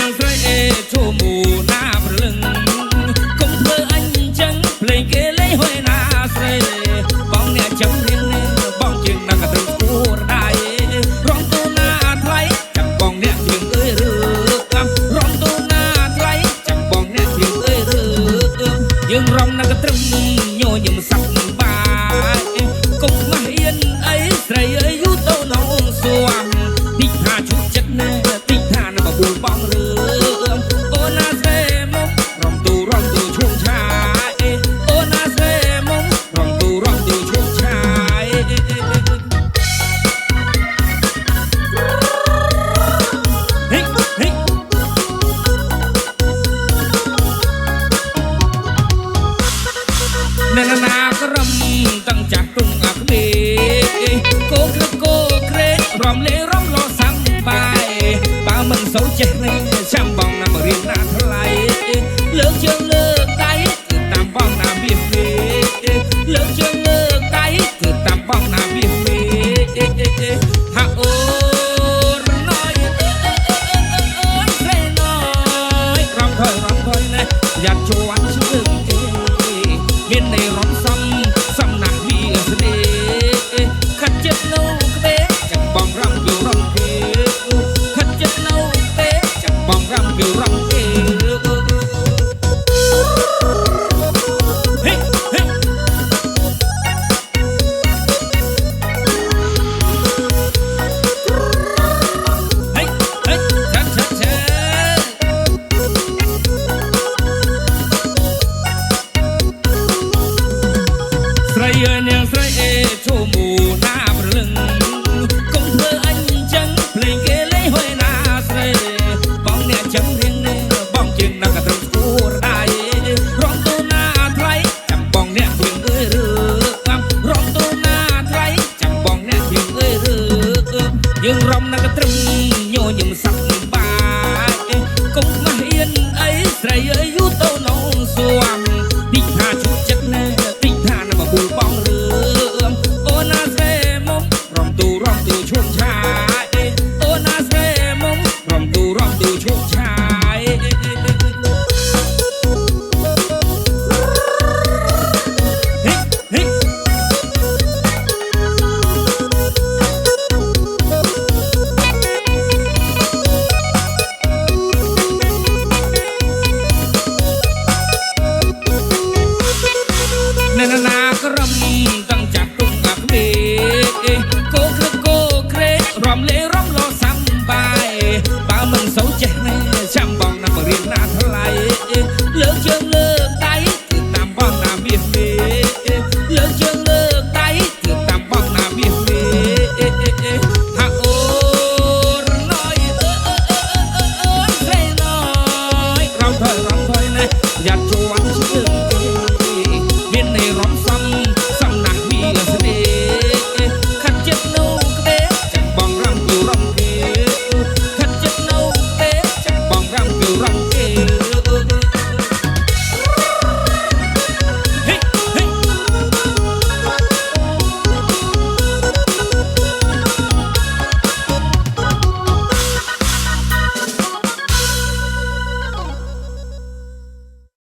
នាងស្រីឈូមូណាប្រលឹងកុំធ្វើអញចឹងភ្លេងគេលេងហួយណាស្រីបងអ្នកចាំរៀងនេះបងជាងណាស់ក៏ត្រូវគួរដែររំទូណាថ្លៃចាំបងអ្នកជាងអើយឬកំរំទូណាថ្លៃចាំបងអ្នកជាងអើយឬយើងរំណាស់ក៏ត្រឹមញយឹមសាប់បាយកុំខ្មាស់អៀនអីស្រីអើយយូតូនងសួងទីថាជុកចិត្តណាទីថាណាបបួលបងរឿងអូណាសេមុំរំទូឈួងឆាយអូណាសេមុំរំទូឈួងឆាយហេហេណាក្រំតាំងចាស់ទុំអាក្មេកោក្រេរំលេរំលោសាំបាយបើមិនសូវចេះនេះចាំបងណាមករៀនណាថ្លៃលើកជើងលើកដៃគឺតាមបងណាវាមេលើកជើងលើកដៃគឺតាមបងណាវាមេហាអូរណយស្រីណយរំថយណាយ៉ាត់ជួនជើងមាននៃរំសំណាក់វាស្នេហ៍ខាត់ចិត្តនៅក្បែរចាំបងរំវារំគេខាត់ចិត្តនៅក្បែរចាំបងរំវារំគេហេហេស្រីអើយនាងស្រីឈូមូណាប្រលឹងកុំធ្វើអញចឹងភ្លេងគេលេងហួយណាស្រីបងអ្នកចាំរៀងនេះបងជាងណាស់ក៏ត្រូវគួរដែររំទូណាថ្លៃចាំបងអ្នកជាងអើយឬកំរំទូណាថ្លៃចាំបងអ្នកជាងអើយឬយើងរំណាស់ក៏ត្រឹមញយឹមសាប់បាយកុំខ្មាស់អៀនអីស្រីអើយយូតូនងសួងទីថាជុកចិត្តណាទីថាណាបបួលបងរឿងអូណាសេមុំរំទូឈួងឆាយអូណាសេមុំរំទូឈួងឆាយហេហេណាក្រំតាំងចាស់ទុំអាក្មេកោក្រេរំលេរំលោសាំបាយបើមិនសូវចេះណាចាំបង